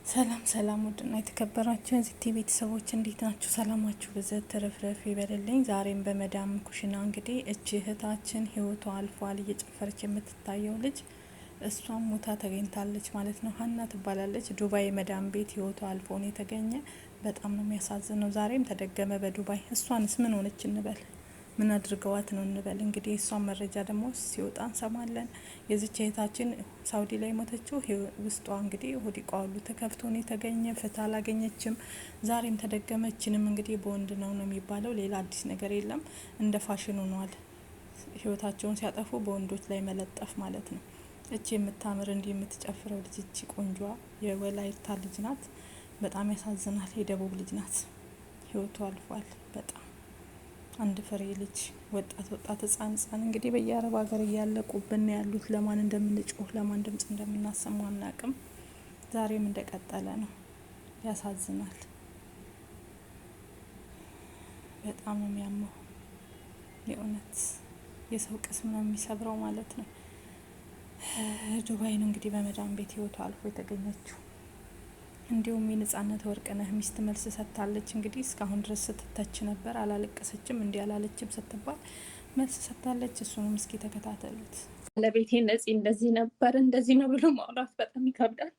ሰላም ሰላም ውድና የተከበራችሁ የዚህ ቲቪ ቤተሰቦች እንዴት ናችሁ? ሰላማችሁ በዘት ተረፍረፍ ይበልልኝ። ዛሬም በመዳም ኩሽና እንግዲህ እቺ እህታችን ህይወቷ አልፏል። እየጨፈረች የምትታየው ልጅ እሷም ሞታ ተገኝታለች ማለት ነው። ሀና ትባላለች። ዱባይ መዳም ቤት ህይወቷ አልፎ ነው የተገኘ። በጣም ነው የሚያሳዝነው። ዛሬም ተደገመ በዱባይ። እሷንስ ምን ሆነች እንበል? ምን አድርገዋት ነው እንበል? እንግዲህ እሷን መረጃ ደግሞ ሲወጣ እንሰማለን። የዚች እህታችን ሳውዲ ላይ ሞተችው ውስጧ እንግዲህ ሆዲቋ ሁሉ ተከፍቶ ነው የተገኘ። ፍትህ አላገኘችም። ዛሬም ተደገመችንም እንግዲህ በወንድ ነው የሚባለው። ሌላ አዲስ ነገር የለም። እንደ ፋሽን ሆኗል። ህይወታቸውን ሲያጠፉ በወንዶች ላይ መለጠፍ ማለት ነው። እቺ የምታምር እንዲህ የምትጨፍረው ልጅ እቺ ቆንጆ የወላይታ ልጅ ናት። በጣም ያሳዝናል። የደቡብ ልጅ ናት። ህይወቱ አልፏል። በጣም አንድ ፍሬ ልጅ ወጣት ህጻን እንግዲህ በየአረብ ሀገር እያለቁብን ያሉት። ለማን እንደምንጮህ ለማን ድምጽ እንደምናሰማ አናቅም። ዛሬም እንደቀጠለ ነው። ያሳዝናል። በጣም ነው የሚያመው። የእውነት የሰው ቅስም ነው የሚሰብረው ማለት ነው። ዱባይ ነው እንግዲህ በመዳም ቤት ህይወቷ አልፎ የተገኘችው። እንዲሁም የነጻነት ወርቅነህ ሚስት መልስ ሰጥታለች። እንግዲህ እስካሁን ድረስ ስትተች ነበር። አላለቀሰችም እንዲህ አላለችም ስትባል መልስ ሰጥታለች። እሱንም እስኪ ተከታተሉት። ለቤቴ ነፂ እንደዚህ ነበር እንደዚህ ነው ብሎ ማውራት በጣም ይከብዳል።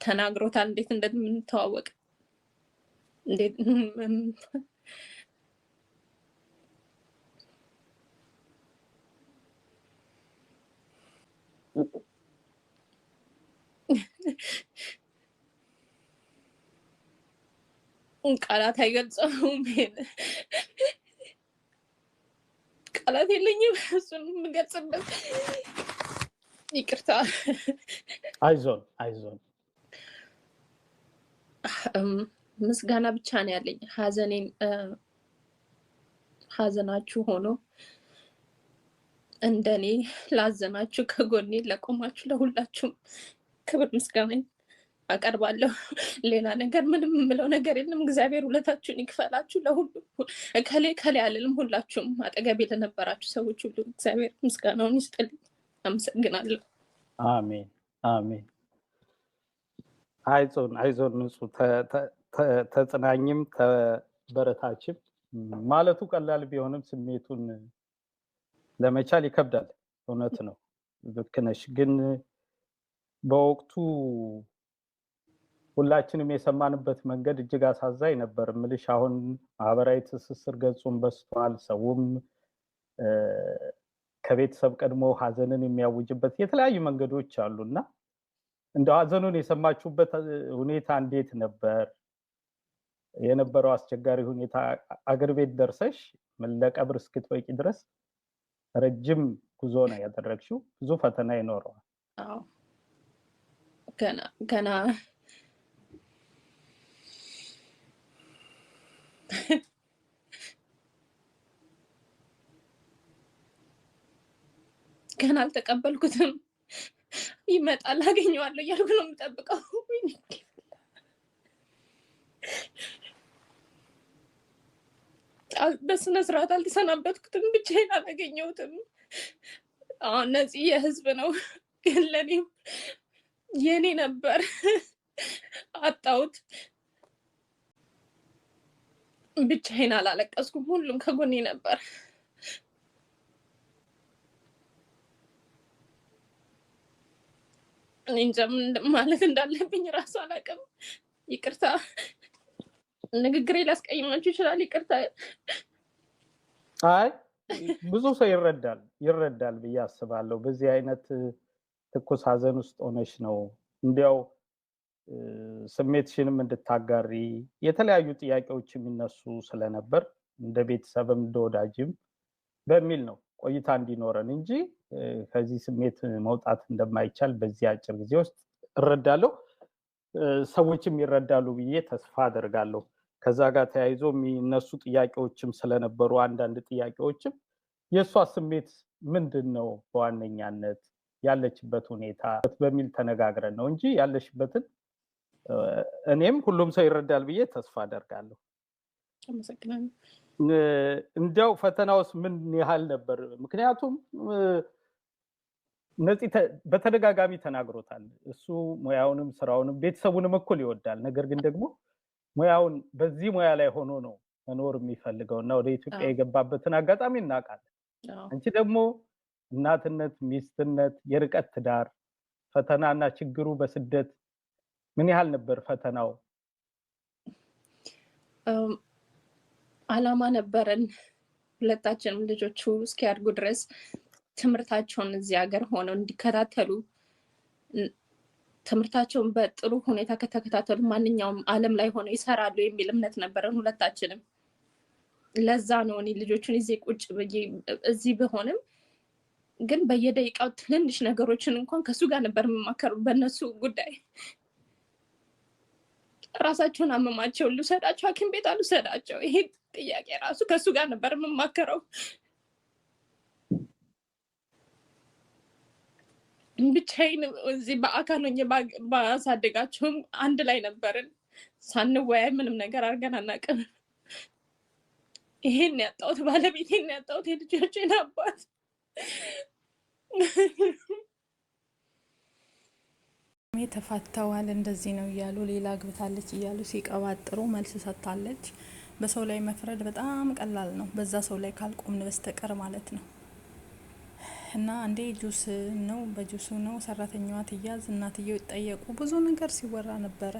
ተናግሮታል እንዴት እንደምንተዋወቅ እንዴት ቃላት አይገልጸውም። ቃላት የለኝም እሱን የምገልጽበት። ይቅርታ። አይዞን ምስጋና ብቻ ነው ያለኝ። ሀዘናችሁ ሆኖ እንደኔ ላዘናችሁ ከጎኔ ለቆማችሁ ለሁላችሁም ክብር ምስጋና አቀርባለሁ። ሌላ ነገር ምንም የምለው ነገር የለም። እግዚአብሔር ውለታችሁን ይክፈላችሁ። ለሁሉም ከሌ አልልም። ሁላችሁም አጠገቤ ለነበራችሁ ሰዎች ሁሉ እግዚአብሔር ምስጋናውን ይስጥልኝ። አመሰግናለሁ። አሜን አሜን። አይዞን ንጹህ ተጽናኝም ተበረታችም ማለቱ ቀላል ቢሆንም ስሜቱን ለመቻል ይከብዳል። እውነት ነው፣ ልክ ነሽ። ግን በወቅቱ ሁላችንም የሰማንበት መንገድ እጅግ አሳዛኝ ነበር። ምልሽ አሁን ማህበራዊ ትስስር ገጹን በስቷል። ሰውም ከቤተሰብ ቀድሞ ሀዘንን የሚያውጅበት የተለያዩ መንገዶች አሉና እንደው ሀዘኑን የሰማችሁበት ሁኔታ እንዴት ነበር? የነበረው አስቸጋሪ ሁኔታ አገር ቤት ደርሰሽ ለቀብር እስክትበቂ ድረስ ረጅም ጉዞ ነው ያደረግሽው። ብዙ ፈተና ይኖረዋል። አዎ ገና አልተቀበልኩትም። ይመጣል አገኘዋለሁ እያልኩ ነው የምጠብቀው። በስነ ስርዓት አልተሰናበትኩትም። ብቻዬን አላገኘሁትም። አሁን ነፂ የህዝብ ነው፣ ግን ለኔም የኔ ነበር። አጣሁት። ብቻዬን አላለቀስኩም። ሁሉም ከጎኔ ነበር። እኔ እንጃ ማለት እንዳለብኝ ራሱ አላውቅም። ይቅርታ፣ ንግግሬ ላስቀይማችሁ ይችላል። ይቅርታ። አይ ብዙ ሰው ይረዳል ብዬ አስባለሁ። በዚህ አይነት ትኩስ ሀዘን ውስጥ ሆነሽ ነው እንዲያው ስሜትሽንም እንድታጋሪ የተለያዩ ጥያቄዎች የሚነሱ ስለነበር እንደ ቤተሰብም እንደ ወዳጅም በሚል ነው ቆይታ እንዲኖረን እንጂ ከዚህ ስሜት መውጣት እንደማይቻል በዚህ አጭር ጊዜ ውስጥ እረዳለሁ። ሰዎችም ይረዳሉ ብዬ ተስፋ አደርጋለሁ። ከዛ ጋር ተያይዞ የሚነሱ ጥያቄዎችም ስለነበሩ አንዳንድ ጥያቄዎችም የእሷ ስሜት ምንድን ነው በዋነኛነት ያለችበት ሁኔታ በሚል ተነጋግረን ነው እንጂ ያለሽበትን እኔም ሁሉም ሰው ይረዳል ብዬ ተስፋ አደርጋለሁ። አመሰግናለሁ። እንዲያው ፈተናውስ ምን ያህል ነበር? ምክንያቱም ነፂ በተደጋጋሚ ተናግሮታል። እሱ ሙያውንም ስራውንም ቤተሰቡንም እኩል ይወዳል። ነገር ግን ደግሞ ሙያውን በዚህ ሙያ ላይ ሆኖ ነው መኖር የሚፈልገው እና ወደ ኢትዮጵያ የገባበትን አጋጣሚ እናውቃለን። አንቺ ደግሞ እናትነት፣ ሚስትነት፣ የርቀት ትዳር ፈተናና ችግሩ በስደት ምን ያህል ነበር ፈተናው? አላማ ነበረን ሁለታችንም ልጆቹ እስኪያድጉ ድረስ ትምህርታቸውን እዚህ ሀገር ሆነው እንዲከታተሉ፣ ትምህርታቸውን በጥሩ ሁኔታ ከተከታተሉ ማንኛውም ዓለም ላይ ሆነው ይሰራሉ የሚል እምነት ነበረን ሁለታችንም። ለዛ ነው እኔ ልጆቹን ይዤ ቁጭ ብዬ እዚህ ብሆንም ግን በየደቂቃው ትንንሽ ነገሮችን እንኳን ከሱ ጋር ነበር የምማከሩ በእነሱ ጉዳይ። ራሳቸውን አመማቸው፣ ልውሰዳቸው ሐኪም ቤት አልውሰዳቸው፣ ይሄ ጥያቄ ራሱ ከሱ ጋር ነበር የምማከረው። ብቻዬን እዚህ በአካል ሆኜ ባሳደጋቸውም አንድ ላይ ነበርን። ሳንወያይ ምንም ነገር አድርገን አናውቅም። ይሄን ያጣሁት ባለቤቴን ያጣሁት የልጆቼን አባት ተፋተዋል እንደዚህ ነው እያሉ ሌላ አግብታለች እያሉ ሲቀባጥሩ መልስ ሰጥታለች። በሰው ላይ መፍረድ በጣም ቀላል ነው፣ በዛ ሰው ላይ ካልቆምን በስተቀር ማለት ነው። እና አንዴ ጁስ ነው በጁሱ ነው ሰራተኛዋ ትያዝ፣ እናትየው ይጠየቁ፣ ብዙ ነገር ሲወራ ነበረ።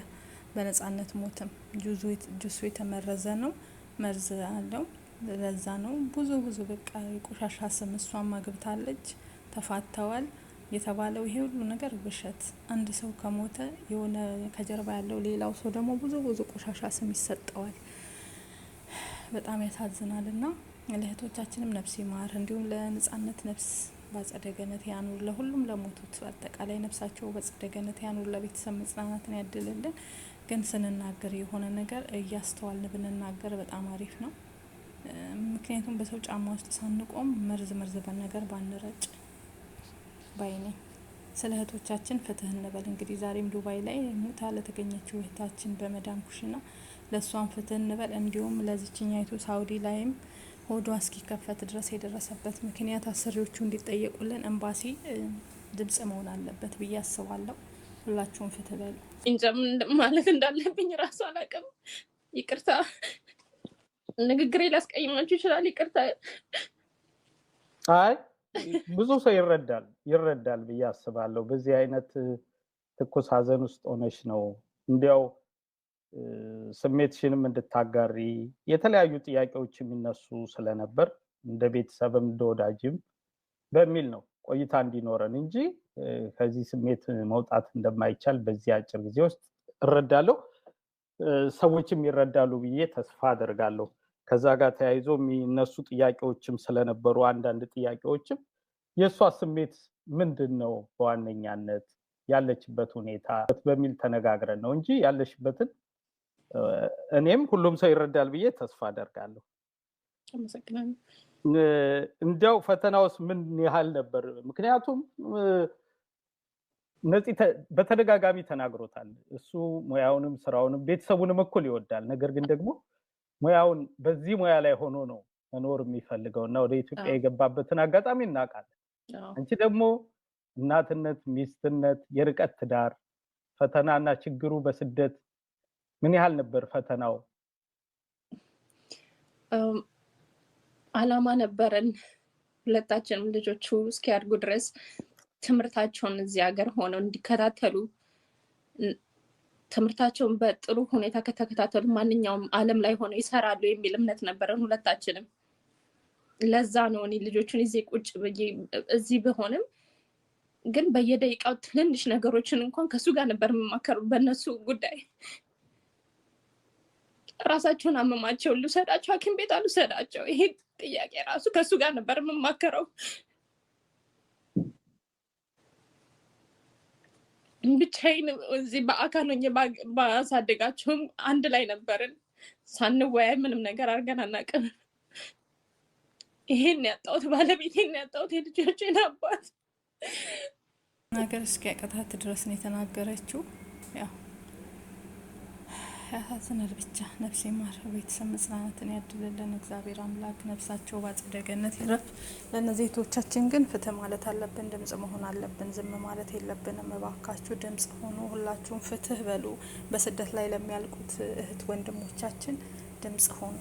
በነጻነት ሞትም ጁሱ የተመረዘ ነው፣ መርዝ አለው፣ ለዛ ነው ብዙ በቃ የቆሻሻ ስም። እሷም አግብታለች፣ ተፋተዋል የተባለው ይሄ ሁሉ ነገር ውሸት። አንድ ሰው ከሞተ የሆነ ከጀርባ ያለው ሌላው ሰው ደግሞ ብዙ ቆሻሻ ስም ይሰጠዋል። በጣም ያሳዝናል። እና ለእህቶቻችንም ነፍስ ይማር፣ እንዲሁም ለነጻነት ነፍስ በአጸደ ገነት ያኑር፣ ለሁሉም ለሞቱት አጠቃላይ ነፍሳቸው በአጸደ ገነት ያኑር፣ ለቤተሰብ መጽናናትን ያድልልን። ግን ስንናገር የሆነ ነገር እያስተዋልን ብንናገር በጣም አሪፍ ነው። ምክንያቱም በሰው ጫማ ውስጥ ሳንቆም መርዝ ነገር ባንረጭ ባይኔ። ስለ እህቶቻችን ፍትህ እንበል። እንግዲህ ዛሬም ዱባይ ላይ ሞታ ለተገኘችው እህታችን በመዳም ኩሽና ለእሷን ፍትህ እንበል። እንዲሁም ለዚችኛይቱ ሳውዲ ላይም ሆዷ እስኪከፈት ድረስ የደረሰበት ምክንያት አሰሪዎቹ እንዲጠየቁልን ኤምባሲ ድምጽ መሆን አለበት ብዬ አስባለሁ። ሁላችሁም ፍትህ በሉ። እንጃ ማለት እንዳለብኝ ራሱ አላውቅም። ይቅርታ ንግግሬ ላስቀይማችሁ ይችላል። ይቅርታ። አይ ብዙ ሰው ይረዳል ብዬ አስባለሁ። በዚህ አይነት ትኩስ ሀዘን ውስጥ ሆነሽ ነው እንዲያው ስሜትሽንም እንድታጋሪ የተለያዩ ጥያቄዎች የሚነሱ ስለነበር እንደ ቤተሰብም እንደ ወዳጅም በሚል ነው ቆይታ እንዲኖረን እንጂ ከዚህ ስሜት መውጣት እንደማይቻል በዚህ አጭር ጊዜ ውስጥ እረዳለሁ። ሰዎችም ይረዳሉ ብዬ ተስፋ አደርጋለሁ። ከዛ ጋር ተያይዞ የሚነሱ ጥያቄዎችም ስለነበሩ አንዳንድ ጥያቄዎችም የእሷ ስሜት ምንድን ነው በዋነኛነት ያለችበት ሁኔታ በሚል ተነጋግረን ነው እንጂ ያለሽበትን እኔም ሁሉም ሰው ይረዳል ብዬ ተስፋ አደርጋለሁ። አመሰግናለሁ። እንዲያው ፈተናውስ ምን ያህል ነበር? ምክንያቱም ነፂ በተደጋጋሚ ተናግሮታል። እሱ ሙያውንም ስራውንም ቤተሰቡንም እኩል ይወዳል። ነገር ግን ደግሞ ሙያውን በዚህ ሙያ ላይ ሆኖ ነው መኖር የሚፈልገው እና ወደ ኢትዮጵያ የገባበትን አጋጣሚ እናውቃለን። አንቺ ደግሞ እናትነት፣ ሚስትነት፣ የርቀት ትዳር ፈተናና ችግሩ በስደት ምን ያህል ነበር ፈተናው? አላማ ነበረን ሁለታችንም ልጆቹ እስኪያድጉ ድረስ ትምህርታቸውን እዚህ ሀገር ሆነው እንዲከታተሉ፣ ትምህርታቸውን በጥሩ ሁኔታ ከተከታተሉ ማንኛውም ዓለም ላይ ሆነው ይሰራሉ የሚል እምነት ነበረን ሁለታችንም። ለዛ ነው እኔ ልጆቹን ይዤ ቁጭ ብዬ እዚህ ብሆንም ግን በየደቂቃው ትንንሽ ነገሮችን እንኳን ከሱ ጋር ነበር የምማከሩ በእነሱ ጉዳይ። ራሳቸውን አመማቸው፣ ልውሰዳቸው ሐኪም ቤት አልውሰዳቸው፣ ይሄ ጥያቄ ራሱ ከሱ ጋር ነበር የምማከረው። ብቻዬን እዚህ በአካል ሆኜ ባሳደጋቸውም አንድ ላይ ነበርን። ሳንወያይ ምንም ነገር አድርገን አናውቅም። ይሄን ያጣሁት ባለቤቴን ያጣሁት የልጆቼን አባት ነገር እስኪያቀታት ድረስ ነው የተናገረችው። ያው ያሳዝናል። ብቻ ነፍስ ይማር፣ ቤተሰብ መጽናናትን ያድልልን እግዚአብሔር አምላክ። ነፍሳቸው በአጸደ ገነት ይረፍ። ለእነዚህ እህቶቻችን ግን ፍትህ ማለት አለብን፣ ድምጽ መሆን አለብን። ዝም ማለት የለብንም። እባካችሁ ድምጽ ሆኑ፣ ሁላችሁም ፍትህ በሉ። በስደት ላይ ለሚያልቁት እህት ወንድሞቻችን ድምጽ ሆኑ።